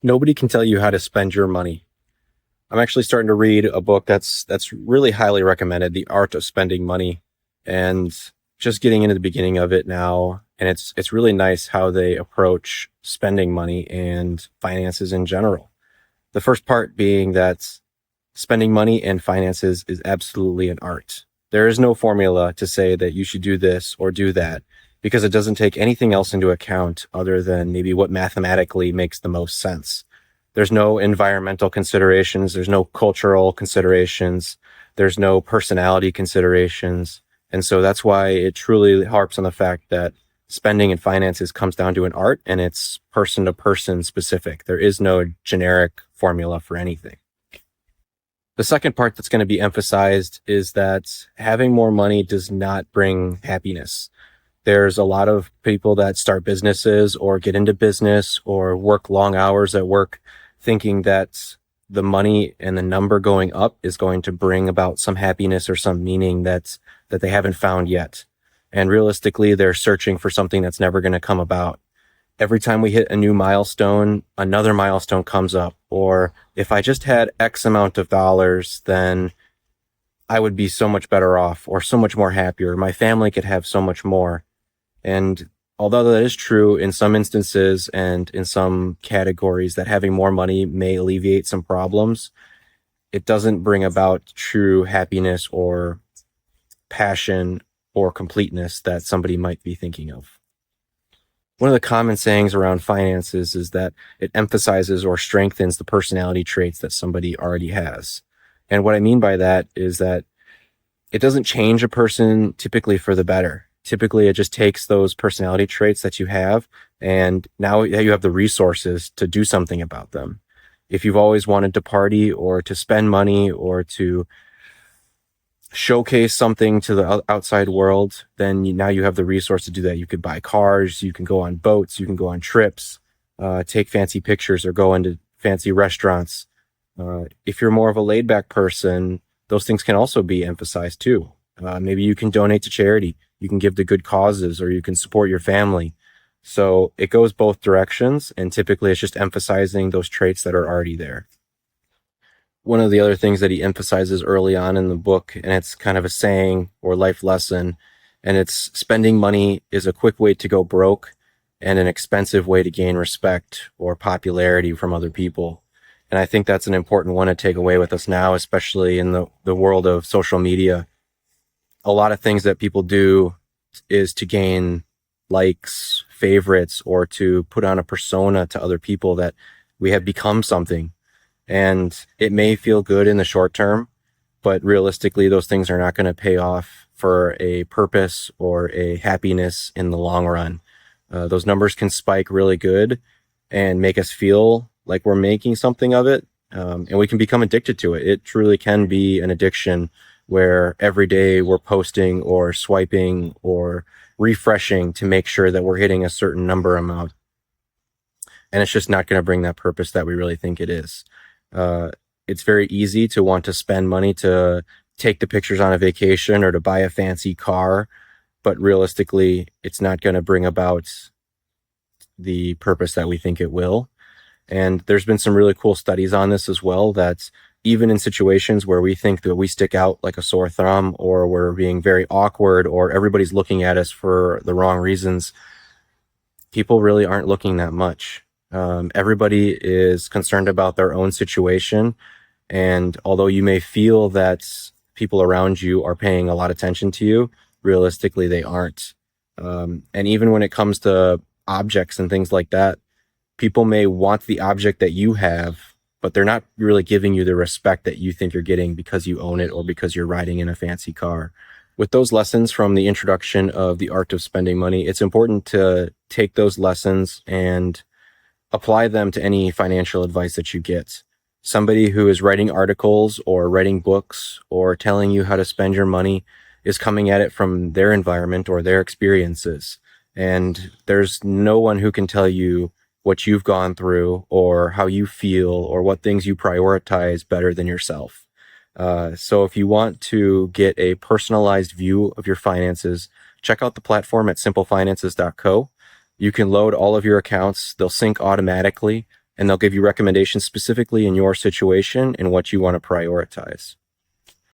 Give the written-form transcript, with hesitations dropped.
Nobody can tell you how to spend your money. I'm actually starting to read a book that's really highly recommended, The Art of Spending Money, and just getting into the beginning of it now. And it's really nice how they approach spending money and finances in general. The first part being that spending money and finances is absolutely an art. There is no formula to say that you should do this or do that because it doesn't take anything else into account other than maybe what mathematically makes the most sense. There's no environmental considerations. There's no cultural considerations. There's no personality considerations. And so that's why it truly harps on the fact that spending and finances comes down to an art, and it's person to person specific. There is no generic formula for anything. The second part that's going to be emphasized is that having more money does not bring happiness. There's a lot of people that start businesses or get into business or work long hours at work thinking that the money and the number going up is going to bring about some happiness or some meaning that they haven't found yet. And realistically, they're searching for something that's never going to come about. Every time we hit a new milestone, another milestone comes up. Or if I just had X amount of dollars, then I would be so much better off or so much more happier. My family could have so much more. And although that is true in some instances and in some categories that having more money may alleviate some problems, it doesn't bring about true happiness or passion or completeness that somebody might be thinking of. One of the common sayings around finances is that it emphasizes or strengthens the personality traits that somebody already has. And what I mean by that is that it doesn't change a person typically for the better. Typically, it just takes those personality traits that you have, and now you have the resources to do something about them. If you've always wanted to party or to spend money or to showcase something to the outside world, then now you have the resource to do that. You could buy cars, you can go on boats, you can go on trips, take fancy pictures or go into fancy restaurants. If you're more of a laid back person, those things can also be emphasized too. Maybe you can donate to charity, you can give to good causes, or you can support your family. So it goes both directions, and typically it's just emphasizing those traits that are already there. One of the other things that he emphasizes early on in the book, and it's kind of a saying or life lesson, and it's spending money is a quick way to go broke and an expensive way to gain respect or popularity from other people. And I think that's an important one to take away with us now, especially in the world of social media. A lot of things that people do is to gain likes, favorites, or to put on a persona to other people that we have become something. And it may feel good in the short term, but realistically, those things are not going to pay off for a purpose or a happiness in the long run. Those numbers can spike really good and make us feel like we're making something of it. And we can become addicted to it. It truly can be an addiction where every day we're posting or swiping or refreshing to make sure that we're hitting a certain number amount. And it's just not going to bring that purpose that we really think it is. It's very easy to want to spend money to take the pictures on a vacation or to buy a fancy car, but realistically, it's not going to bring about the purpose that we think it will. And there's been some really cool studies on this as well, that even in situations where we think that we stick out like a sore thumb, or we're being very awkward, or everybody's looking at us for the wrong reasons, people really aren't looking that much. Everybody is concerned about their own situation. And although you may feel that people around you are paying a lot of attention to you, realistically, they aren't. And even when it comes to objects and things like that, people may want the object that you have, but they're not really giving you the respect that you think you're getting because you own it or because you're riding in a fancy car. With those lessons from the introduction of The Art of Spending Money, it's important to take those lessons and apply them to any financial advice that you get. Somebody who is writing articles or writing books or telling you how to spend your money is coming at it from their environment or their experiences. And there's no one who can tell you what you've gone through or how you feel or what things you prioritize better than yourself. So if you want to get a personalized view of your finances, check out the platform at simplefinances.co. You can load all of your accounts. They'll sync automatically. and they'll give you recommendations specifically in your situation and what you want to prioritize.